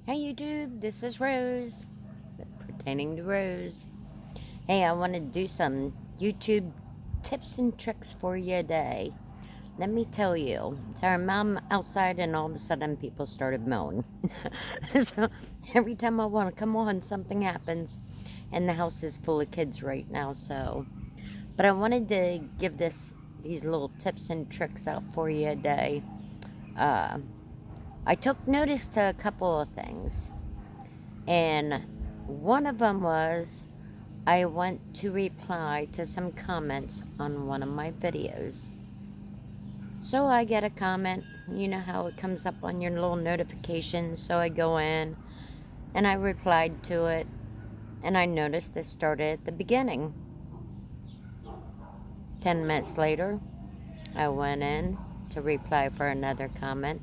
Hey YouTube, this is Rose, pertaining to Rose. Hey, I want to do some YouTube tips and tricks for you today. Let me tell you, so I'm outside and all of a sudden people started mowing. So every time I want to come on, something happens. And the house is full of kids right now, so. But I wanted to give these little tips and tricks out for you today. I took notice to a couple of things. And one of them was I went to reply to some comments on one of my videos. So I get a comment, you know how it comes up on your little notifications. So I go in and I replied to it, and I noticed it started at the beginning. 10 minutes later, I went in to reply for another comment,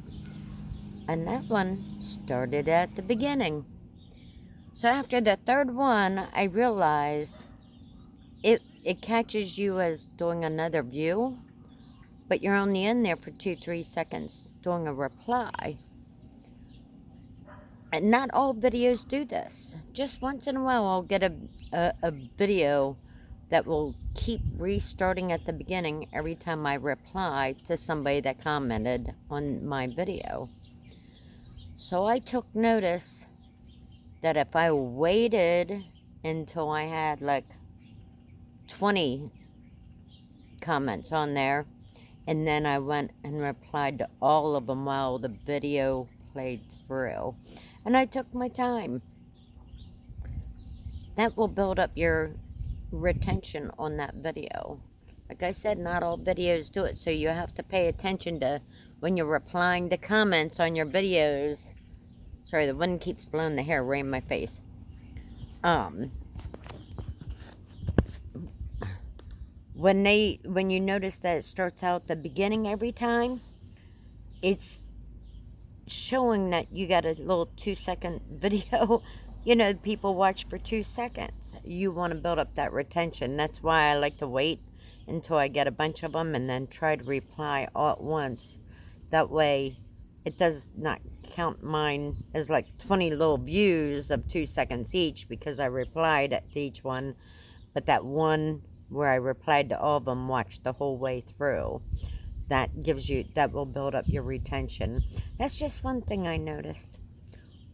and that one started at the beginning. So after the third one, I realized it catches you as doing another view, but you're only in there for 2-3 seconds doing a reply. And not all videos do this. Just once in a while I'll get a video that will keep restarting at the beginning every time I reply to somebody that commented on my video. So I took notice that if I waited until I had like 20 comments on there, and then I went and replied to all of them while the video played through, and I took my time, that will build up your retention on that video. Like I said, not all videos do it, so you have to pay attention to when you're replying to comments on your videos. Sorry, the wind keeps blowing the hair right in my face. When you notice that it starts out at the beginning every time, it's showing that you got a little 2-second video. You know, people watch for 2 seconds. You want to build up that retention. That's why I like to wait until I get a bunch of them and then try to reply all at once. That way, it does not count mine as like 20 little views of 2 seconds each because I replied to each one. But that one where I replied to all of them, watched the whole way through. That will build up your retention. That's just one thing I noticed.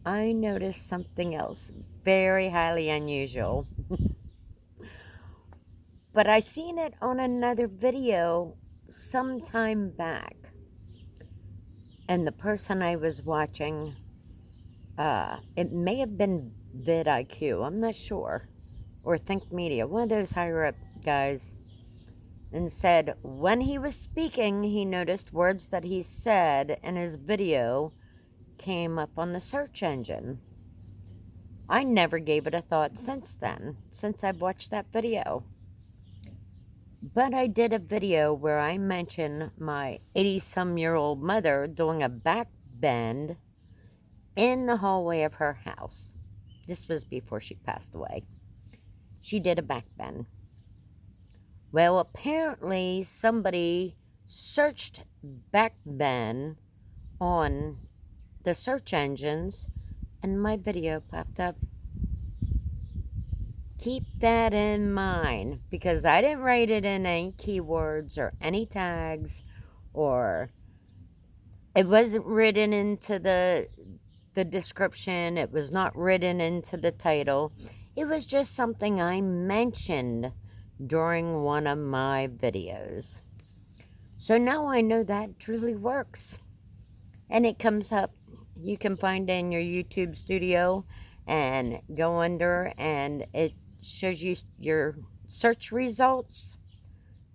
I noticed something else very highly unusual. But I seen it on another video some time back. And the person I was watching, it may have been vidIQ, I'm not sure, or Think Media, one of those higher up guys, and said when he was speaking, he noticed words that he said in his video came up on the search engine. I never gave it a thought since then, since I've watched that video. But I did a video where I mentioned my 80-some-year-old mother doing a back bend in the hallway of her house. This was before she passed away. She did a back bend. Well, apparently somebody searched Backbend on the search engines, and my video popped up. Keep that in mind, because I didn't write it in any keywords or any tags, or it wasn't written into the description. It was not written into the title. It was just something I mentioned during one of my videos. So now I know that truly works. And it comes up, you can find it in your YouTube studio and go under, and it shows you your search results.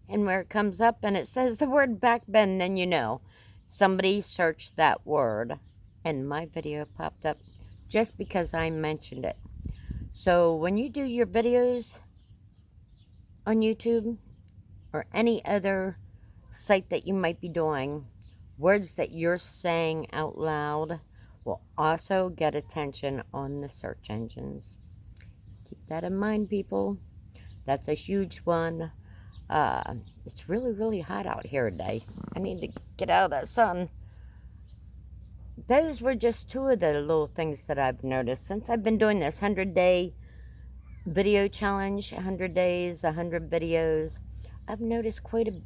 And where it comes up and it says the word backbend, then you know somebody searched that word and my video popped up just because I mentioned it. So when you do your videos on YouTube or any other site that you might be doing, words that you're saying out loud will also get attention on the search engines. Keep that in mind, people. That's a huge one. It's really, really hot out here today. I need to get out of that sun. those were just two of the little things that I've noticed since I've been doing this 100-day video challenge, 100 days, 100 videos. I've noticed quite a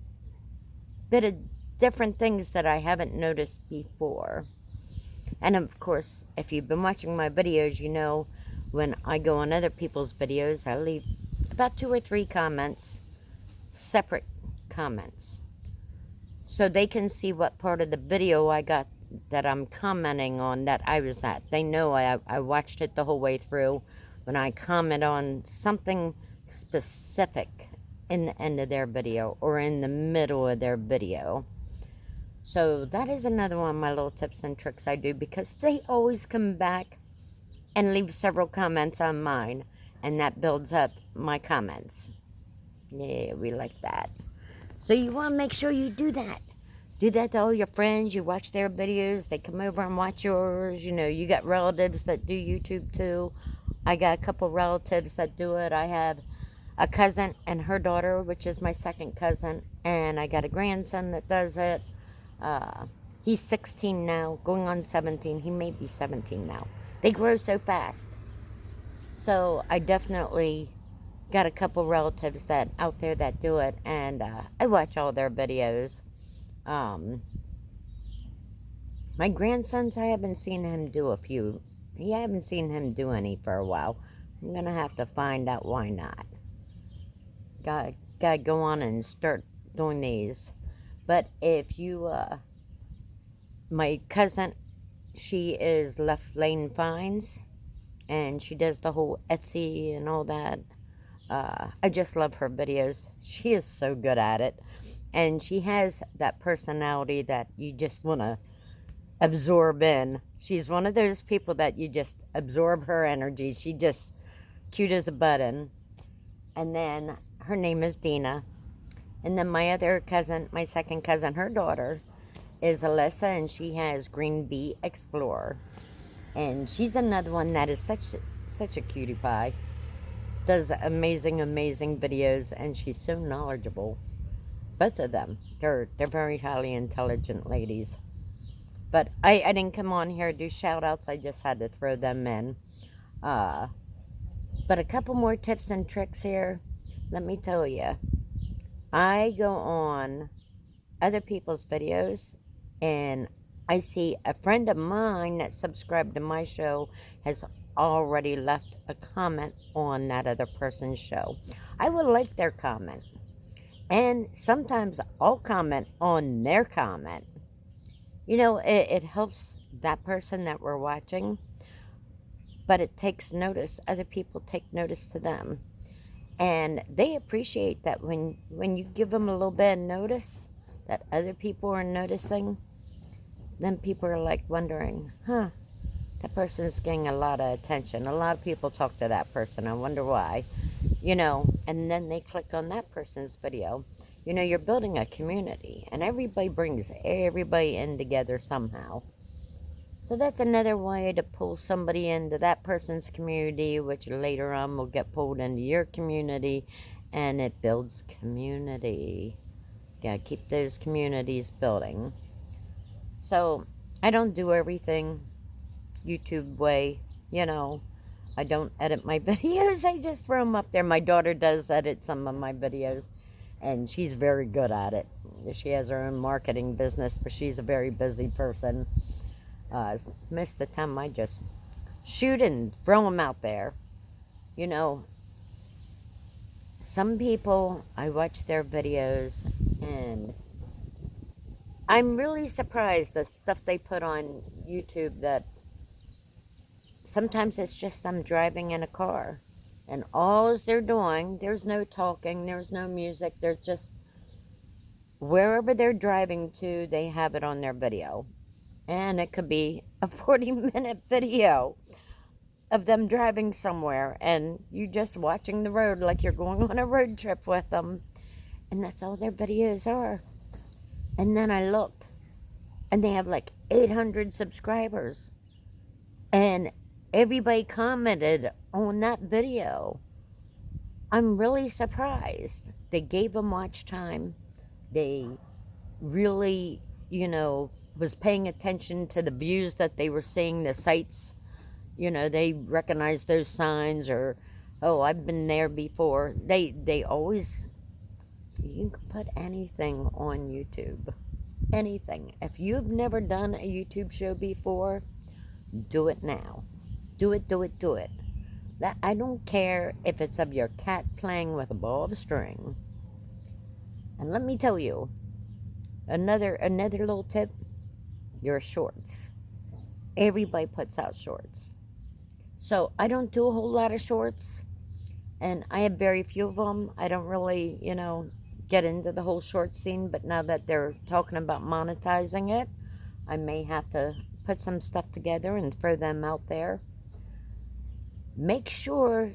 bit of different things that I haven't noticed before. And of course, if you've been watching my videos, you know when I go on other people's videos, I leave about 2 or 3 comments, separate comments, so they can see what part of the video I got that I'm commenting on that I was at. They know I watched it the whole way through when I comment on something specific in the end of their video or in the middle of their video. So that is another one of my little tips and tricks I do, because they always come back and leave several comments on mine, and that builds up my comments. Yeah, we like that. So you want to make sure you do that. Do that to all your friends. You watch their videos. They come over and watch yours. You know, you got relatives that do YouTube too. I got a couple relatives that do it. I have a cousin and her daughter, which is my second cousin. And I got a grandson that does it. He's 16 now, going on 17. He may be 17 now. They grow so fast. So I definitely got a couple relatives that out there that do it, and I watch all their videos. My grandsons, I haven't seen him do a few. I haven't seen him do any for a while. I'm gonna have to find out why not. Gotta go on and start doing these. But if you, my cousin, she is Left Lane Finds, and she does the whole Etsy and all that. I just love her videos. She is so good at it. And she has that personality that you just want to absorb in. She's one of those people that you just absorb her energy. She just cute as a button. And then her name is Dina. And then my other cousin, my second cousin, her daughter is Alyssa, and she has Green Bee Explorer. And she's another one that is such a cutie pie. Does amazing videos, and she's so knowledgeable. Both of them. They're very highly intelligent ladies. But I didn't come on here to do shout outs. I just had to throw them in. But a couple more tips and tricks here. Let me tell you. I go on other people's videos, and I see a friend of mine that subscribed to my show has already left a comment on that other person's show. I will like their comment. And sometimes I'll comment on their comment. You know, it helps that person that we're watching, but it takes notice. Other people take notice to them. And they appreciate that when you give them a little bit of notice that other people are noticing, then people are like wondering, that person's getting a lot of attention. A lot of people talk to that person. I wonder why. You know, and then they click on that person's video. You know, you're building a community, and everybody brings everybody in together somehow. So that's another way to pull somebody into that person's community, which later on will get pulled into your community, and it builds community. You gotta keep those communities building. So I don't do everything YouTube way, you know. I don't edit my videos. I just throw them up there. My daughter does edit some of my videos, and she's very good at it. She has her own marketing business, but she's a very busy person. Most of the time I just shoot and throw them out there. You know, some people, I watch their videos, and I'm really surprised that stuff they put on YouTube that sometimes it's just them driving in a car, and all they're doing, there's no talking, there's no music, there's just wherever they're driving to, they have it on their video. And it could be a 40-minute video of them driving somewhere, and you just watching the road like you're going on a road trip with them. And that's all their videos are. And then I look, and they have like 800 subscribers. And everybody commented on that video. I'm really surprised. They gave them watch time. They really, you know, was paying attention to the views that they were seeing, the sites. They recognize those signs, or, oh, I've been there before. They always, you can put anything on YouTube. Anything. If you've never done a YouTube show before, do it now. Do it, do it, do it. I don't care if it's of your cat playing with a ball of string. And let me tell you, another little tip, your shorts. Everybody puts out shorts. So I don't do a whole lot of shorts, and I have very few of them. I don't really, get into the whole short scene, but now that they're talking about monetizing it, I may have to put some stuff together and throw them out there. Make sure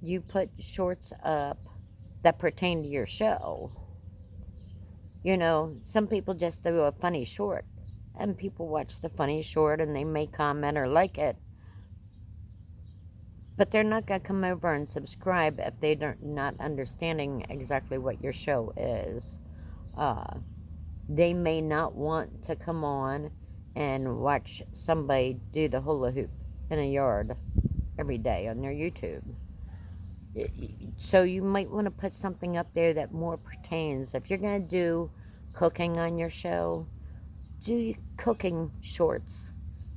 you put shorts up that pertain to your show. Some people just do a funny short, and people watch the funny short and they may comment or like it. But they're not going to come over and subscribe if they're not understanding exactly what your show is. They may not want to come on and watch somebody do the hula hoop in a yard every day on their YouTube. So you might want to put something up there that more pertains. If you're going to do cooking on your show, do cooking shorts.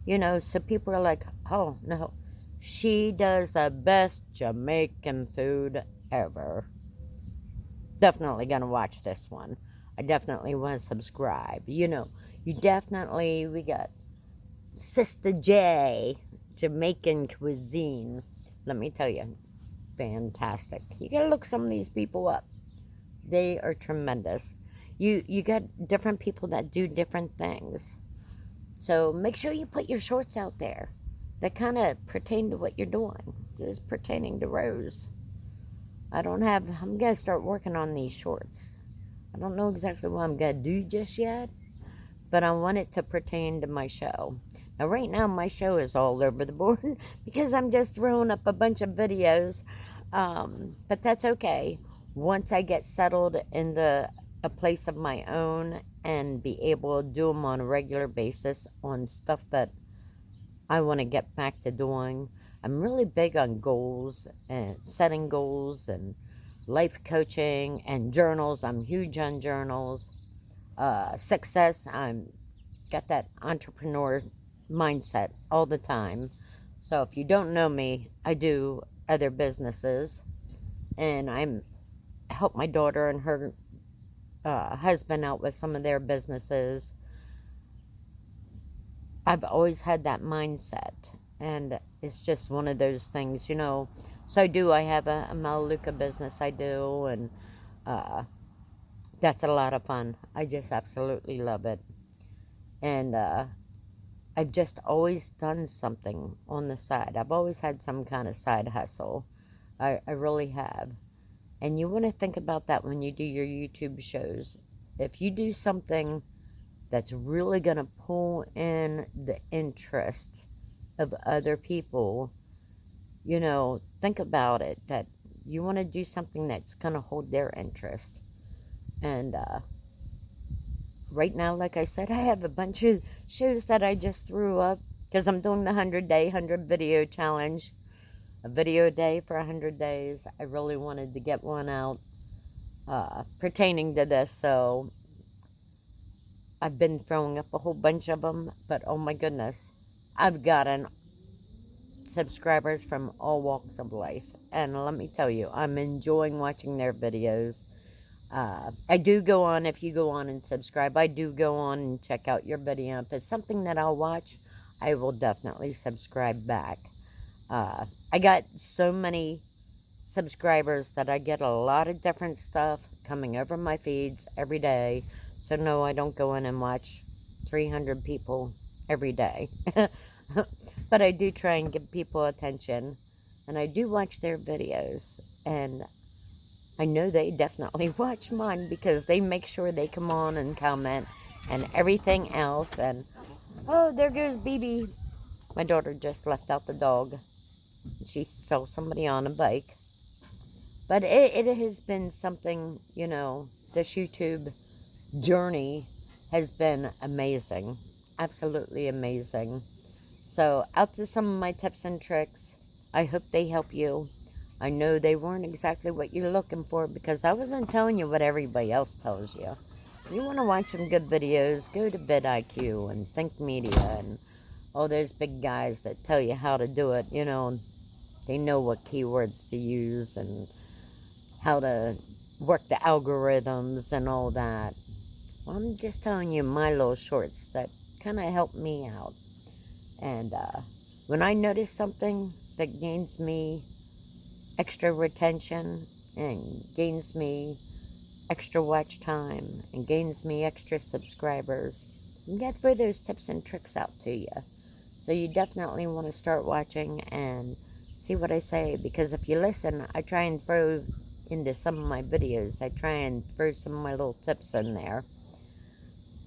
So people are like, oh, no. She does the best Jamaican food ever. Definitely going to watch this one. I definitely want to subscribe. We got Sister J, Jamaican cuisine. Let me tell you, fantastic. You got to look some of these people up. They are tremendous. You got different people that do different things. So make sure you put your shorts out there that kind of pertain to what you're doing. This is pertaining to Rose. I'm going to start working on these shorts. I don't know exactly what I'm going to do just yet, but I want it to pertain to my show. Now, right now, my show is all over the board because I'm just throwing up a bunch of videos, but that's okay. Once I get settled in a place of my own and be able to do them on a regular basis on stuff that I want to get back to doing. I'm really big on goals and setting goals and life coaching and journals. I'm huge on journals. Success, I'm got that entrepreneur mindset all the time. So if you don't know me, I do other businesses, and I help my daughter and her husband out with some of their businesses. I've always had that mindset, and it's just one of those things, So I have a Melaleuca business I do, and that's a lot of fun. I just absolutely love it. And I've just always done something on the side. I've always had some kind of side hustle. I really have. And you want to think about that when you do your YouTube shows. If you do something that's really going to pull in the interest of other people, think about it, that you want to do something that's going to hold their interest. And right now, like I said, I have a bunch of shows that I just threw up because I'm doing the 100-day, 100 video challenge, a video a day for 100 days. I really wanted to get one out pertaining to this, so I've been throwing up a whole bunch of them, but oh my goodness, I've gotten subscribers from all walks of life, and let me tell you, I'm enjoying watching their videos. I do go on, if you go on and subscribe, I do go on and check out your video. If it's something that I'll watch, I will definitely subscribe back. I got so many subscribers that I get a lot of different stuff coming over my feeds every day. So no, I don't go in and watch 300 people every day. But I do try and give people attention. And I do watch their videos. And I know they definitely watch mine because they make sure they come on and comment and everything else. And, oh, there goes BB. My daughter just left out the dog. She saw somebody on a bike. But it has been something, this YouTube journey has been amazing. absolutely amazing. So, out to some of my tips and tricks. I hope they help you. I know they weren't exactly what you're looking for because I wasn't telling you what everybody else tells you. If you want to watch some good videos, go to vidIQ and Think Media and all those big guys that tell you how to do it. You know, they know what keywords to use and how to work the algorithms and all that. Well, I'm just telling you my little shorts that kind of help me out. And when I notice something that gains me extra retention and gains me extra watch time and gains me extra subscribers, I get throw those tips and tricks out to you. So you definitely want to start watching and see what I say, because if you listen, I try and throw into some of my videos, I try and throw some of my little tips in there.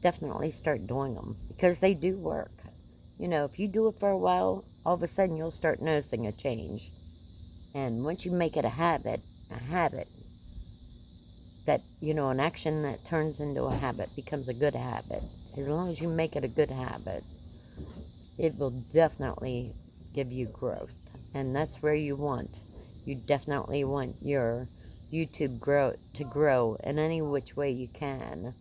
Definitely start doing them because they do work. You know, if you do it for a while, all of a sudden you'll start noticing a change. And once you make it a habit, that, you know, an action that turns into a habit becomes a good habit. As long as you make it a good habit, it will definitely give you growth. And that's where you want. You definitely want your YouTube to grow in any which way you can.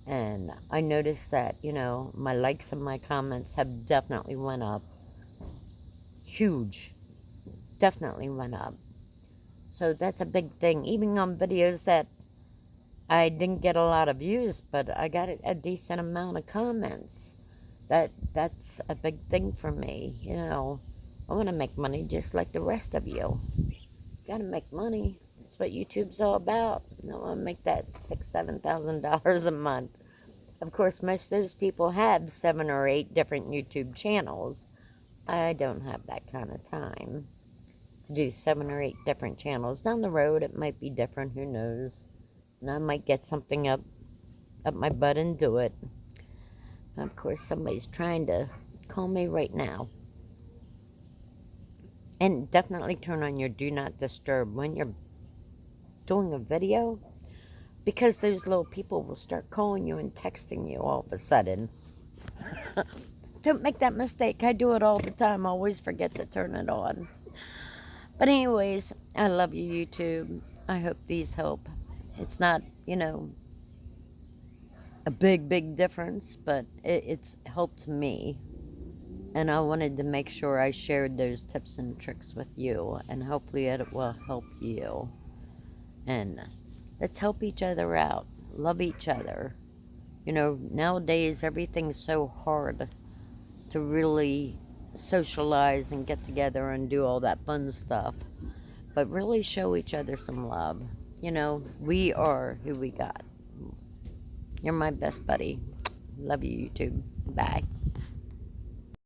And I noticed that, you know, my likes and my comments have definitely went up. Huge. Definitely went up. So that's a big thing. Even on videos that I didn't get a lot of views, but I got a decent amount of comments. That's a big thing for me. You know, I want to make money just like the rest of you. Got to make money. That's what YouTube's all about. I want to make that $6,000-7,000 a month. Of course, most of those people have 7 or 8 different YouTube channels. I don't have that kind of time to do 7 or 8 different channels. Down the road, it might be different. Who knows? And I might get something up my butt and do it. Of course, somebody's trying to call me right now. And definitely turn on your do not disturb when you're doing a video, because those little people will start calling you and texting you all of a sudden. Don't make that mistake. I do it all the time. I always forget to turn it on. But anyways, I love you, YouTube. I hope these help. It's not, you know, a big difference, but it's helped me. And I wanted to make sure I shared those tips and tricks with you. And hopefully it will help you. And let's help each other out. Love each other. You know, nowadays everything's so hard to really socialize and get together and do all that fun stuff. But really show each other some love. You know, we are who we got. You're my best buddy. Love you, YouTube. Bye.